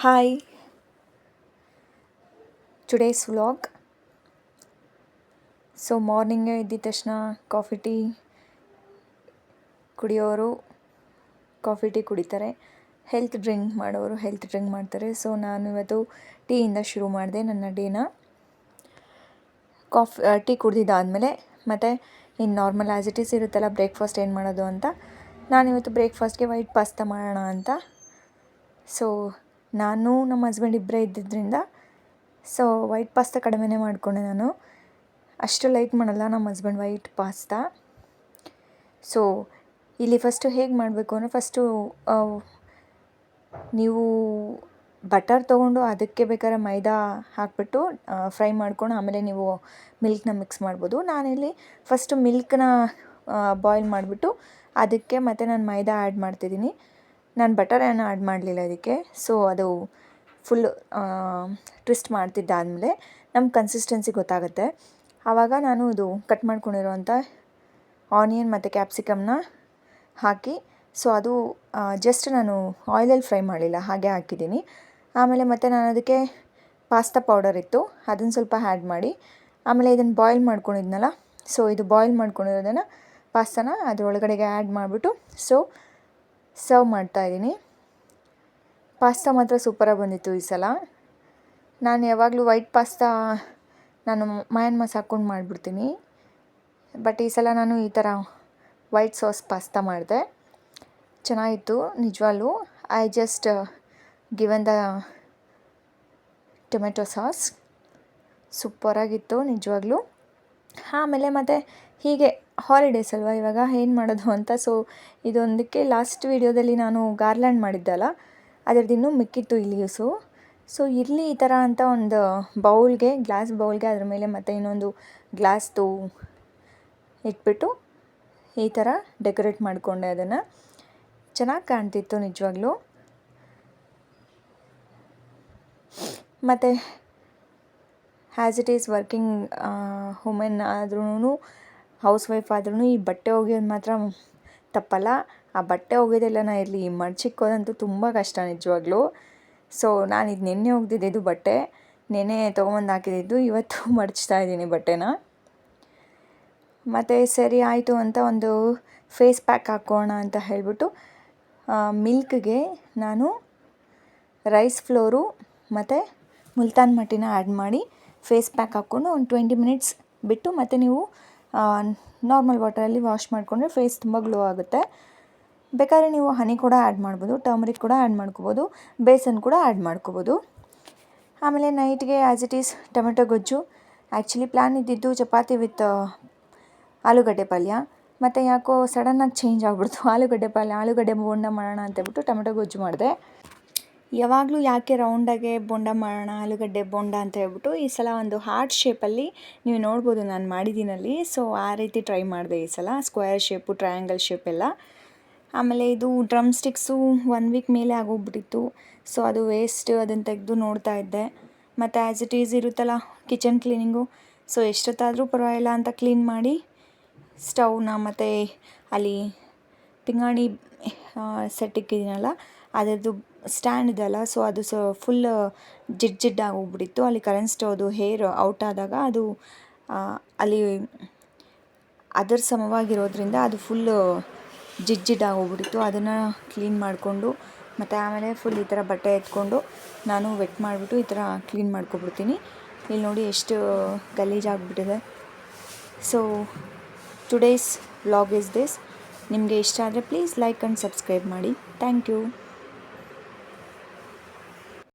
Hi, today's vlog. So ಮಾರ್ನಿಂಗೇ ಎದ್ದ ತಕ್ಷಣ coffee tea ಕುಡಿಯೋರು coffee tea ಕುಡಿತಾರೆ, ಹೆಲ್ತ್ ಡ್ರಿಂಕ್ ಮಾಡೋರು ಹೆಲ್ತ್ ಡ್ರಿಂಕ್ ಮಾಡ್ತಾರೆ. ಸೊ ನಾನು ಇವತ್ತು ಟೀಯಿಂದ ಶುರು ಮಾಡಿದೆ ನನ್ನ ಡೇನ. ಟೀ ಕುಡ್ದಿದ್ದಾದಮೇಲೆ ಮತ್ತು ಇನ್ನು ನಾರ್ಮಲ್ ಆ್ಯಸ್ ಇಟ್ ಈಸ್ ಇರುತ್ತಲ್ಲ ಬ್ರೇಕ್ಫಾಸ್ಟ್ ಏನು ಮಾಡೋದು ಅಂತ, ನಾನಿವತ್ತು ಬ್ರೇಕ್ಫಾಸ್ಟ್ಗೆ ವೈಟ್ ಪಾಸ್ತಾ ಮಾಡೋಣ ಅಂತ. ಸೊ ನಾನು ನಮ್ಮ ಹಸ್ಬೆಂಡ್ ಇಬ್ಬರೇ ಇದ್ದಿದ್ದರಿಂದ ಸೊ ವೈಟ್ ಪಾಸ್ತಾ ಕಡಿಮೆನೇ ಮಾಡಿಕೊಂಡೆ. ನಾನು ಅಷ್ಟು ಲೈಕ್ ಮಾಡಲ್ಲ ನಮ್ಮ ಹಸ್ಬೆಂಡ್ ವೈಟ್ ಪಾಸ್ತಾ. ಸೊ ಇಲ್ಲಿ ಫಸ್ಟು ಹೇಗೆ ಮಾಡಬೇಕು ಅಂದರೆ, ಫಸ್ಟು ನೀವು ಬಟರ್ ತೊಗೊಂಡು ಅದಕ್ಕೆ ಬೇಕಾದ್ರೆ ಮೈದಾ ಹಾಕಿಬಿಟ್ಟು ಫ್ರೈ ಮಾಡ್ಕೊಂಡು ಆಮೇಲೆ ನೀವು ಮಿಲ್ಕ್ನ ಮಿಕ್ಸ್ ಮಾಡ್ಬೋದು. ನಾನಿಲ್ಲಿ ಫಸ್ಟು ಮಿಲ್ಕ್ನ ಬಾಯ್ಲ್ ಮಾಡಿಬಿಟ್ಟು ಅದಕ್ಕೆ ಮತ್ತು ನಾನು ಮೈದಾ ಆ್ಯಡ್ ಮಾಡ್ತಿದ್ದೀನಿ. ನಾನು ಬಟರ್ ಏನು ಆ್ಯಡ್ ಮಾಡಲಿಲ್ಲ ಇದಕ್ಕೆ. ಸೊ ಅದು ಫುಲ್ಲು ಟ್ವಿಸ್ಟ್ ಮಾಡ್ತಿದ್ದಾದಮೇಲೆ ನಮ್ಮ ಕನ್ಸಿಸ್ಟೆನ್ಸಿ ಗೊತ್ತಾಗುತ್ತೆ. ಆವಾಗ ನಾನು ಇದು ಕಟ್ ಮಾಡ್ಕೊಂಡಿರೋವಂಥ ಆನಿಯನ್ ಮತ್ತು ಕ್ಯಾಪ್ಸಿಕಮ್ನ ಹಾಕಿ, ಸೊ ಅದು ಜಸ್ಟ್ ನಾನು ಆಯಿಲಲ್ಲಿ ಫ್ರೈ ಮಾಡಲಿಲ್ಲ, ಹಾಗೆ ಹಾಕಿದ್ದೀನಿ. ಆಮೇಲೆ ಮತ್ತು ನಾನು ಅದಕ್ಕೆ ಪಾಸ್ತಾ ಪೌಡರ್ ಇತ್ತು, ಅದನ್ನು ಸ್ವಲ್ಪ ಆ್ಯಡ್ ಮಾಡಿ, ಆಮೇಲೆ ಇದನ್ನು ಬಾಯ್ಲ್ ಮಾಡ್ಕೊಂಡಿದ್ನಲ್ಲ, ಸೊ ಇದು ಬಾಯ್ಲ್ ಮಾಡ್ಕೊಂಡಿರೋದನ್ನು ಪಾಸ್ತಾನ ಅದರೊಳಗಡೆಗೆ ಆ್ಯಡ್ ಮಾಡಿಬಿಟ್ಟು ಸೊ ಸರ್ವ್ ಮಾಡ್ತಾಯಿದ್ದೀನಿ. ಪಾಸ್ತಾ ಮಾತ್ರ ಸೂಪರಾಗಿ ಬಂದಿತ್ತು ಈ ಸಲ. ನಾನು ಯಾವಾಗಲೂ ವೈಟ್ ಪಾಸ್ತಾ ನಾನು ಮಯನ್ಮಾಸ್ ಹಾಕ್ಕೊಂಡು ಮಾಡಿಬಿಡ್ತೀನಿ, ಬಟ್ ಈ ಸಲ ನಾನು ಈ ಥರ ವೈಟ್ ಸಾಸ್ ಪಾಸ್ತಾ ಮಾಡಿದೆ. ಚೆನ್ನಾಗಿತ್ತು ನಿಜವಾಗ್ಲೂ. I just given the tomato sauce, ಸೂಪರಾಗಿತ್ತು ನಿಜವಾಗ್ಲೂ. ಆಮೇಲೆ ಮತ್ತು ಹೀಗೆ ಹಾಲಿಡೇಸ್ ಅಲ್ವಾ ಇವಾಗ ಏನು ಮಾಡೋದು ಅಂತ, ಸೊ ಇದೊಂದಕ್ಕೆ ಲಾಸ್ಟ್ ವೀಡಿಯೋದಲ್ಲಿ ನಾನು ಗಾರ್ಲ್ಯಾಂಡ್ ಮಾಡಿದ್ದಲ್ಲ, ಅದರದ್ದು ಇನ್ನೂ ಮಿಕ್ಕಿತ್ತು ಈ ಲೀವ್ಸು. ಸೊ ಇರಲಿ ಈ ಥರ ಅಂತ ಒಂದು ಬೌಲ್ಗೆ, ಗ್ಲಾಸ್ ಬೌಲ್ಗೆ ಅದ್ರ ಮೇಲೆ ಮತ್ತು ಇನ್ನೊಂದು ಗ್ಲಾಸ್ದು ಇಟ್ಬಿಟ್ಟು ಈ ಥರ ಡೆಕೋರೇಟ್ ಮಾಡಿಕೊಂಡೆ. ಅದನ್ನು ಚೆನ್ನಾಗಿ ಕಾಣ್ತಿತ್ತು ನಿಜವಾಗ್ಲೂ. ಮತ್ತು as it is working women ಆದ್ರೂ, ಹೌಸ್ ವೈಫ್ ಆದ್ರೂ ಈ ಬಟ್ಟೆ ಒಗೆಯೋದು ಮಾತ್ರ ತಪ್ಪಲ್ಲ. ಆ ಬಟ್ಟೆ ಒಗೆಯೋದೆಲ್ಲನ ಇರಲಿ, ಮಡ್ಚಿಕ್ಕೋದಂತೂ ತುಂಬ ಕಷ್ಟ ನಿಜವಾಗ್ಲೂ. ಸೊ ನಾನು ಇದು ನೆನ್ನೆ ಒಗೆದಿದ್ದು ಬಟ್ಟೆ, ನೆನ್ನೆ ತೊಗೊಂಬಂದು ಹಾಕಿದ್ದು, ಇವತ್ತು ಮಡಚ್ತಾ ಇದ್ದೀನಿ ಬಟ್ಟೆನ. ಮತ್ತು ಸರಿ ಆಯಿತು ಅಂತ ಒಂದು ಫೇಸ್ ಪ್ಯಾಕ್ ಹಾಕೋಣ ಅಂತ ಹೇಳಿಬಿಟ್ಟು ಮಿಲ್ಕ್ಗೆ ನಾನು ರೈಸ್ ಫ್ಲೋರು ಮತ್ತು ಮುಲ್ತಾನ್ ಮಟ್ಟಿನ ಆ್ಯಡ್ ಮಾಡಿ ಫೇಸ್ ಪ್ಯಾಕ್ ಹಾಕ್ಕೊಂಡು ಒಂದು 20 ಮಿನಿಟ್ಸ್ ಬಿಟ್ಟು ಮತ್ತು ನೀವು ನಾರ್ಮಲ್ ವಾಟರಲ್ಲಿ ವಾಶ್ ಮಾಡಿಕೊಂಡ್ರೆ ಫೇಸ್ ತುಂಬ ಗ್ಲೋ ಆಗುತ್ತೆ. ಬೇಕಾದ್ರೆ ನೀವು ಹನಿ ಕೂಡ ಆ್ಯಡ್ ಮಾಡ್ಬೋದು, ಟರ್ಮರಿಕ್ ಕೂಡ ಆ್ಯಡ್ ಮಾಡ್ಕೋಬೋದು, ಬೇಸನ್ ಕೂಡ ಆ್ಯಡ್ ಮಾಡ್ಕೋಬೋದು. ಆಮೇಲೆ ನೈಟ್ಗೆ ಆ್ಯಸ್ ಇಟ್ ಈಸ್ ಟೊಮೆಟೊ ಗೊಜ್ಜು. ಆ್ಯಕ್ಚುಲಿ ಪ್ಲ್ಯಾನ್ ಇದ್ದಿದ್ದು ಚಪಾತಿ ವಿತ್ ಆಲೂಗಡ್ಡೆ ಪಲ್ಯ, ಮತ್ತು ಯಾಕೋ ಸಡನ್ನಾಗಿ ಚೇಂಜ್ ಆಗಿಬಿಡ್ತು. ಆಲೂಗಡ್ಡೆ ಬೋಂಡ ಮಾಡೋಣ ಅಂತೇಳ್ಬಿಟ್ಟು ಟೊಮೆಟೊ ಗೊಜ್ಜು ಮಾಡಿದೆ. ಯಾವಾಗಲೂ ಯಾಕೆ ರೌಂಡಾಗೆ ಬೋಂಡ ಮಾಡೋಣ, ಆಲೂಗಡ್ಡೆ ಬೋಂಡ ಅಂತ ಹೇಳ್ಬಿಟ್ಟು ಈ ಸಲ ಒಂದು ಹಾರ್ಟ್ ಶೇಪಲ್ಲಿ ನೀವು ನೋಡ್ಬೋದು ನಾನು ಮಾಡಿದ್ದೀನಲ್ಲಿ. ಸೊ ಆ ರೀತಿ ಟ್ರೈ ಮಾಡಿದೆ ಈ ಸಲ, ಸ್ಕ್ವೇರ್ ಶೇಪು, ಟ್ರಯಾಂಗಲ್ ಶೇಪ್ ಎಲ್ಲ. ಆಮೇಲೆ ಇದು ಡ್ರಮ್ ಸ್ಟಿಕ್ಸು 1 ವೀಕ್ ಮೇಲೆ ಆಗೋಗ್ಬಿಟ್ಟಿತ್ತು. ಸೊ ಅದು ವೇಸ್ಟ್, ಅದನ್ನು ತೆಗೆದು ನೋಡ್ತಾ ಇದ್ದೆ. ಮತ್ತು ಆ್ಯಸ್ ಇಟ್ ಈಸ್ ಇರುತ್ತಲ್ಲ ಕಿಚನ್ ಕ್ಲೀನಿಂಗು, ಸೊ ಎಷ್ಟೊತ್ತಾದರೂ ಪರವಾಗಿಲ್ಲ ಅಂತ ಕ್ಲೀನ್ ಮಾಡಿ ಸ್ಟವ್ನ ಮತ್ತು ಅಲ್ಲಿ ಪಿಂಗಾಣಿ ಸೆಟ್ ಇಕ್ಕಿದ್ದೀನಲ್ಲ ಅದರದ್ದು ಸ್ಟ್ಯಾಂಡ್ ಇದೆಯಲ್ಲ, ಸೊ ಅದು ಫುಲ್ ಜಿಡ್ಡಾಗಿ ಹೋಗ್ಬಿಟ್ಟಿತ್ತು. ಅಲ್ಲಿ ಕರೆಂಟ್ ಸ್ಟವ್ದು ಹೇರ್ ಔಟ್ ಆದಾಗ ಅದು ಅಲ್ಲಿ ಅದರ ಸಮವಾಗಿರೋದ್ರಿಂದ ಅದು ಫುಲ್ಲು ಜಿಡ್ಡಾಗಿ ಹೋಗ್ಬಿಟ್ಟಿತ್ತು. ಅದನ್ನು ಕ್ಲೀನ್ ಮಾಡಿಕೊಂಡು ಮತ್ತು ಆಮೇಲೆ ಫುಲ್ ಈ ಥರ ಬಟ್ಟೆ ಎತ್ಕೊಂಡು ನಾನು ವೆಟ್ ಮಾಡಿಬಿಟ್ಟು ಈ ಥರ ಕ್ಲೀನ್ ಮಾಡ್ಕೊಬಿಡ್ತೀನಿ. ಇಲ್ಲಿ ನೋಡಿ ಎಷ್ಟು ಗಲೀಜಾಗಿಬಿಟ್ಟಿದೆ. So today's vlog is this. ನಿಮಗೆ ಇಷ್ಟ ಆದರೆ ಪ್ಲೀಸ್ ಲೈಕ್ ಆ್ಯಂಡ್ ಸಬ್ಸ್ಕ್ರೈಬ್ ಮಾಡಿ. Thank you.